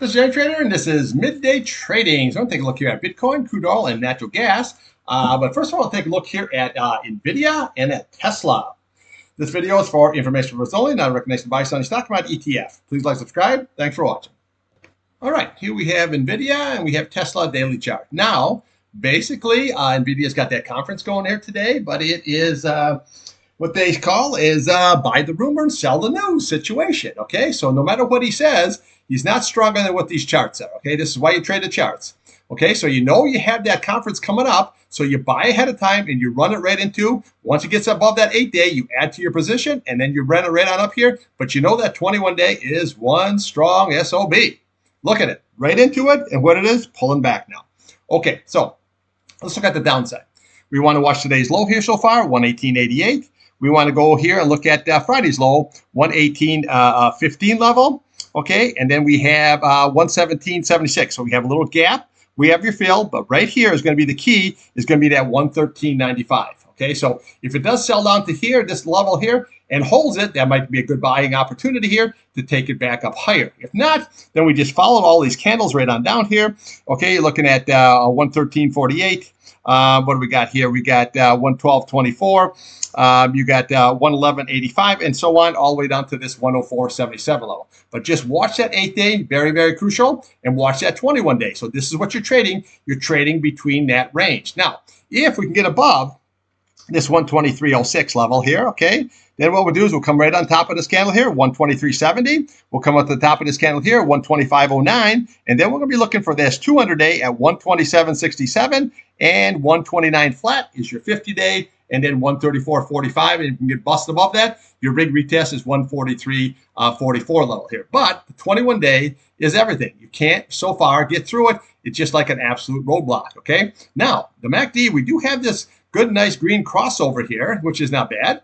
This is Irontrader, and this is Midday Trading. So I'm going to take a look here at Bitcoin, crude oil, and natural gas. But first of all, I'll take a look here at NVDA and at Tesla. This video is for information purposes only, not a recommendation to buy any stock commodity ETF. Please like, subscribe. Thanks for watching. All right, here we have NVIDIA and we have Tesla daily chart. Now, basically, NVIDIA's got that conference going here today, but it is what they call is buy the rumor and sell the news situation, okay? So no matter what he says, he's not stronger than what these charts are, okay? This is why you trade the charts, okay? So you know you have that conference coming up, so you buy ahead of time and you run it right into, once it gets above that 8-day, you add to your position, and then you run it right on up here, but you know that 21-day is one strong SOB. Look at it, right into it, and what it is, pulling back now. Okay, so let's look at the downside. We want to watch today's low here so far, 118.88. We want to go here and look at Friday's low, 118.15 level, okay? And then we have 117.76, so we have a little gap. We have your fill, but right here is going to be the key, is going to be that 113.95, okay? So if it does sell down to here, this level here, and holds it, that might be a good buying opportunity here to take it back up higher. If not, then we just followed all these candles right on down here. Okay, you're looking at 113.48. What do we got here? We got 112.24. You got 111.85 and so on, all the way down to this 104.77 level. But just watch that 8-day, very, very crucial, and watch that 21-day. So this is what you're trading. You're trading between that range. Now, if we can get above this 123.06 level here, okay, then what we'll do is we'll come right on top of this candle here, 123.70. We'll come up to the top of this candle here, 125.09. And then we're going to be looking for this 200-day at 127.67. And 129 flat is your 50-day. And then 134.45. And if you can get busted above that, your big retest is 143.44 level here. But the 21-day is everything. You can't, so far, get through it. It's just like an absolute roadblock, okay? Now, the MACD, we do have this good, nice green crossover here, which is not bad.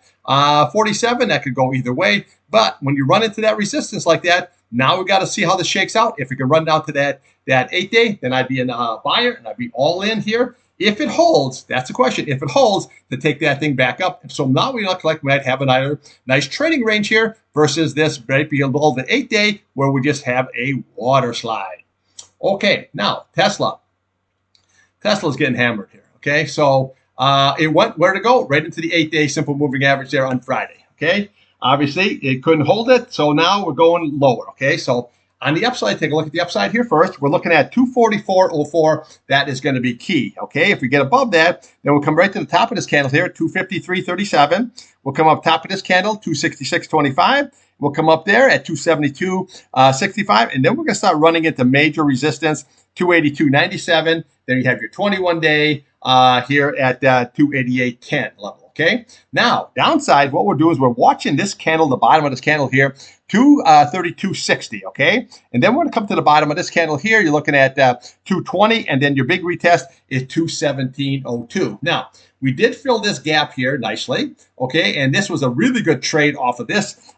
47, that could go either way. But when you run into that resistance like that, now we got to see how this shakes out. If we can run down to that 8-day, then I'd be a buyer and I'd be all in here. If it holds, that's the question. If it holds, to take that thing back up. So now we look like we might have a nice trading range here versus this right below the 8-day where we just have a water slide. Okay, now Tesla. Tesla's getting hammered here. Okay, so it went where to go? Right into the 8-day simple moving average there on Friday. Okay, obviously it couldn't hold it, so now we're going lower. Okay, so on the upside, take a look at the upside here first. We're looking at 244.04. That is going to be key. Okay, if we get above that, then we'll come right to the top of this candle here, 253.37. We'll come up top of this candle, 266.25. We'll come up there at 272.65, and then we're going to start running into major resistance, 282.97. Then you have your 21-day here at 288.10 level. Okay. Now, downside, what we're doing is we're watching this candle, the bottom of this candle here, 232.60. Okay. And then we're going to come to the bottom of this candle here. You're looking at 220, and then your big retest is 217.02. Now, we did fill this gap here nicely. Okay. And this was a really good trade off of this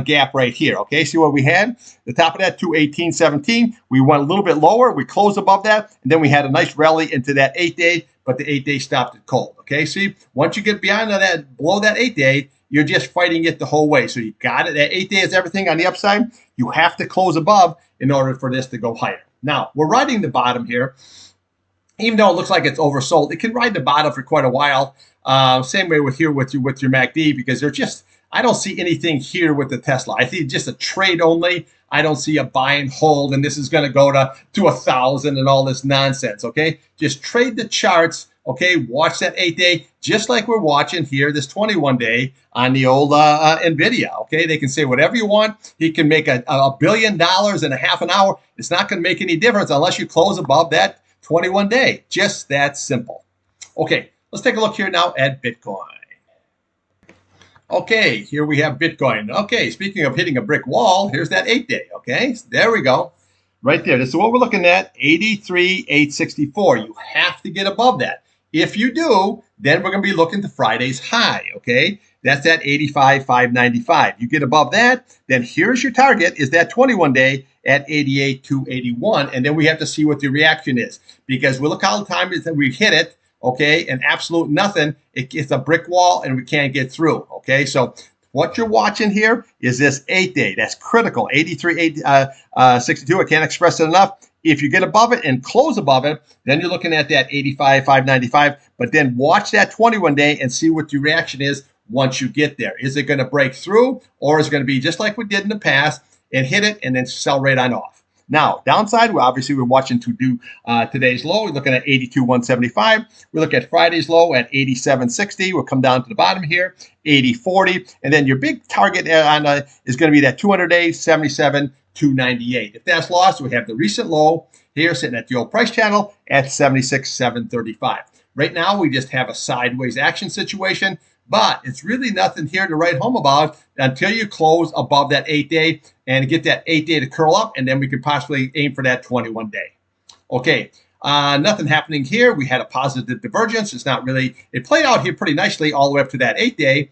gap right here. Okay. See what we had? The top of that, 218.17. We went a little bit lower. We closed above that. And then we had a nice rally into that 8-day. But the 8-day stopped it cold. Okay, see, once you get beyond that, below that 8-day, you're just fighting it the whole way. So you got it. That 8-day is everything on the upside. You have to close above in order for this to go higher. Now, we're riding the bottom here. Even though it looks like it's oversold, it can ride the bottom for quite a while. Same way with here with your MACD, because they're just, I don't see anything here with the Tesla. I see just a trade only. I don't see a buy and hold, and this is going to go to 1,000 and all this nonsense, okay? Just trade the charts, okay? Watch that 8-day, just like we're watching here, this 21-day on the old NVIDIA, okay? They can say whatever you want. He can make $1 billion in a half an hour. It's not going to make any difference unless you close above that 21-day. Just that simple. Okay, let's take a look here now at Bitcoin. Okay, here we have Bitcoin. Okay, speaking of hitting a brick wall, here's that 8-day, okay? So there we go. Right there. This is what we're looking at, 83,864. You have to get above that. If you do, then we're going to be looking to Friday's high, okay? That's at 85,595. You get above that, then here's your target, is that 21-day at 88,281. And then we have to see what the reaction is. Because we look how the time is that we hit it, okay, and absolute nothing, it's a brick wall and we can't get through, okay? So What you're watching here is this 8-day. That's critical. 83, 62. I can't express it enough. If you get above it and close above it, then you're looking at that 85, 595. But then watch that 21-day and see what your reaction is once you get there. Is it going to break through, or is it going to be just like we did in the past and hit it and then sell right on off? Now, downside, we're watching to do today's low. We're looking at 82.175. We look at Friday's low at 87.60. We'll come down to the bottom here, 80.40. And then your big target is going to be that 200-day, 77.298. If that's lost, we have the recent low here sitting at the old price channel at 76.735. Right now, we just have a sideways action situation, but it's really nothing here to write home about until you close above that 8-day and get that 8-day to curl up, and then we could possibly aim for that 21-day. Okay, nothing happening here. We had a positive divergence. It's not really, it played out here pretty nicely all the way up to that 8-day.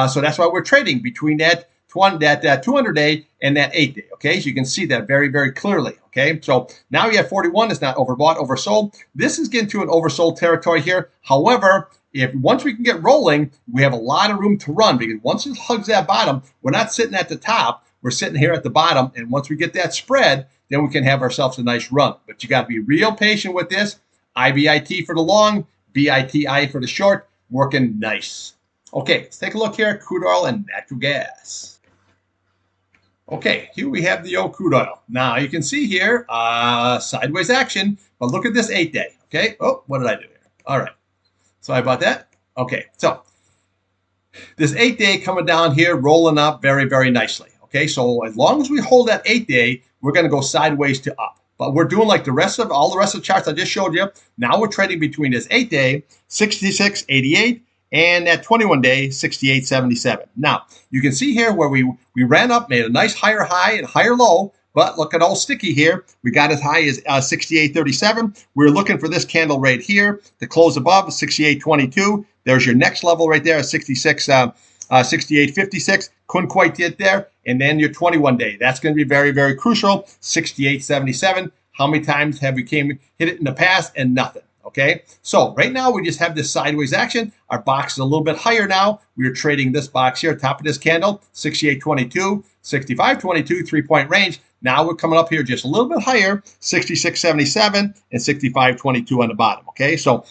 So that's why we're trading between that 200-day and that 8-day. Okay, so you can see that very, very clearly. Okay, so now you have 41. It's not overbought, oversold. This is getting to an oversold territory here. However, once we can get rolling, we have a lot of room to run, because once it hugs that bottom, we're not sitting at the top. We're sitting here at the bottom, and once we get that spread, then we can have ourselves a nice run. But you got to be real patient with this. IBIT for the long, BITI for the short, working nice. Okay, let's take a look here at crude oil and natural gas. Okay, here we have the old crude oil. Now you can see here sideways action, but look at this 8-day. Okay, oh, what did I do here? All right, sorry about that. Okay, so this 8-day coming down here, rolling up very, very nicely. Okay, so as long as we hold that 8-day, we're going to go sideways to up. But we're doing like all the rest of the charts I just showed you. Now we're trading between this 8-day, 66.88, and that 21-day, 68.77. Now, you can see here where we ran up, made a nice higher high and higher low, but look at all sticky here. We got as high as 68.37. We're looking for this candle right here to close above 68.22. There's your next level right there, 68.56. Couldn't quite get there. And then your 21-day. That's going to be very, very crucial, 68.77. How many times have we hit it in the past? And nothing. Okay, so right now we just have this sideways action. Our box is a little bit higher now. We are trading this box here, top of this candle, 68.22, 65.22, 3-point range. Now we're coming up here just a little bit higher, 66.77 and 65.22 on the bottom. Okay, so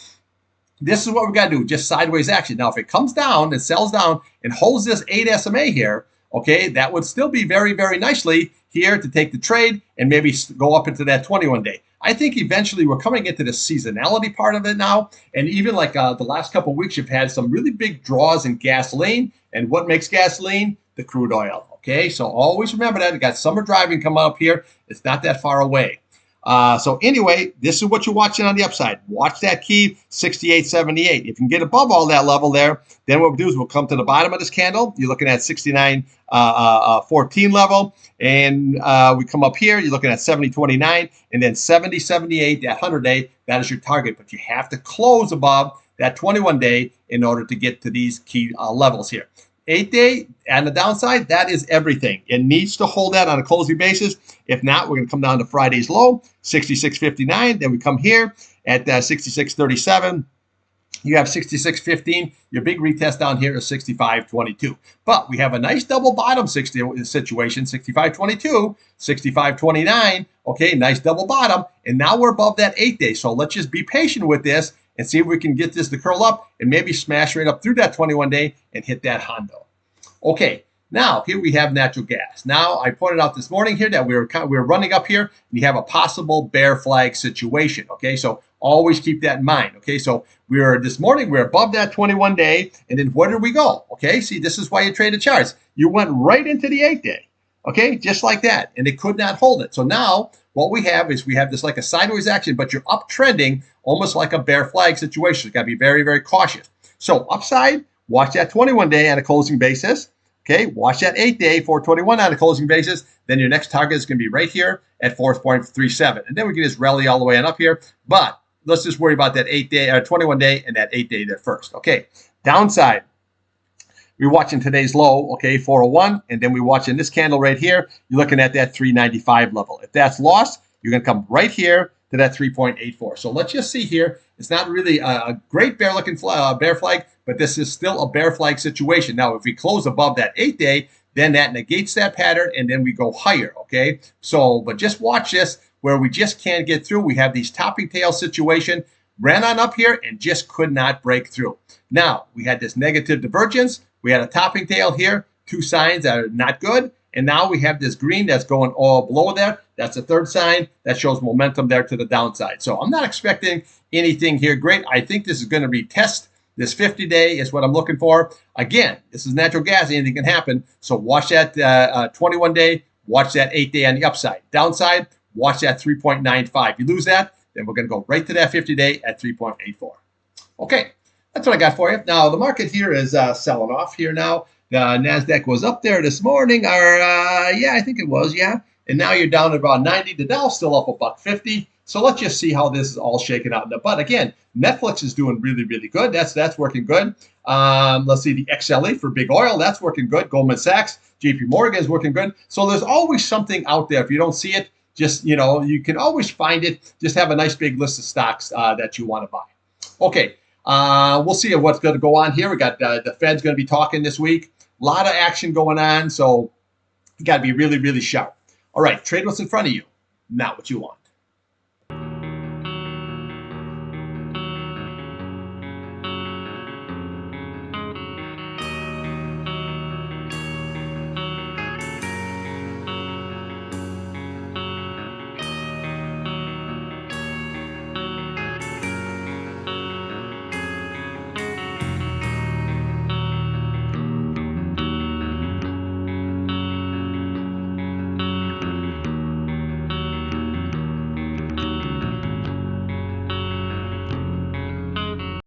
this is what we got to do, just sideways action. Now, if it comes down and sells down and holds this 8 SMA here, okay, that would still be very, very nicely here to take the trade and maybe go up into that 21-day. I think eventually we're coming into the seasonality part of it now. And even like the last couple of weeks, you've had some really big draws in gasoline. And what makes gasoline? The crude oil. Okay, so always remember that. You got summer driving coming up here. It's not that far away. So anyway, this is what you're watching on the upside. Watch that key, 68.78. If you can get above all that level there, then what we'll do is we'll come to the bottom of this candle. You're looking at 69.14 level. And we come up here, you're looking at 70.29. And then 70.78, that 100-day, that is your target. But you have to close above that 21-day in order to get to these key levels here. 8-day and the downside, that is everything. It needs to hold that on a closing basis. If not, we're going to come down to Friday's low, 66.59. Then we come here at 66.37. You have 66.15. Your big retest down here is 65.22. But we have a nice double bottom situation, 65.22, 65.29. Okay, nice double bottom. And now we're above that 8-day. So let's just be patient with this and see if we can get this to curl up and maybe smash right up through that 21-day and hit that Hondo. Okay, now here we have natural gas. Now I pointed out this morning here that we were running up here and you have a possible bear flag situation. Okay, so always keep that in mind. Okay, so this morning we're above that 21-day, and then where did we go? Okay, see, this is why you trade the charts. You went right into the 8-day. Okay, just like that, and it could not hold it. So now what we have is this like a sideways action, but you're uptrending almost like a bear flag situation. You got to be very, very cautious. So upside, watch that 21-day on a closing basis. Okay, watch that 8-day 421 on a closing basis. Then your next target is going to be right here at 4.37, and then we can just rally all the way on up here. But let's just worry about that 8-day or 21-day and that 8-day there first. Okay, downside. We're watching today's low, okay, 401, and then we're watching this candle right here. You're looking at that 395 level. If that's lost, you're going to come right here to that 3.84. So let's just see here. It's not really a great bear flag, but this is still a bear flag situation. Now, if we close above that 8-day, then that negates that pattern, and then we go higher, okay? So, but just watch this, where we just can't get through. We have these topping tail situation, ran on up here and just could not break through. Now, we had this negative divergence. We had a topping tail here, two signs that are not good. And now we have this green that's going all below there. That's the third sign that shows momentum there to the downside. So I'm not expecting anything here great. I think this is going to retest. This 50-day is what I'm looking for. Again, this is natural gas. Anything can happen. So watch that 21-day. Watch that 8-day on the upside. Downside, watch that 3.95. You lose that, then we're going to go right to that 50-day at 3.84. Okay, that's what I got for you. Now, the market here is selling off here now. The Nasdaq was up there this morning, or yeah, I think it was, yeah. And now you're down at about 90. The Dow's still up $1.50. So let's just see how this is all shaken out. But again, Netflix is doing really, really good. That's working good. Let's see the XLA for big oil. That's working good. Goldman Sachs, JP Morgan is working good. So there's always something out there. If you don't see it, just, you can always find it. Just have a nice big list of stocks that you want to buy. Okay, we'll see what's going to go on here. We got the Fed's going to be talking this week. A lot of action going on, so you got to be really, really sharp. All right, trade what's in front of you, not what you want.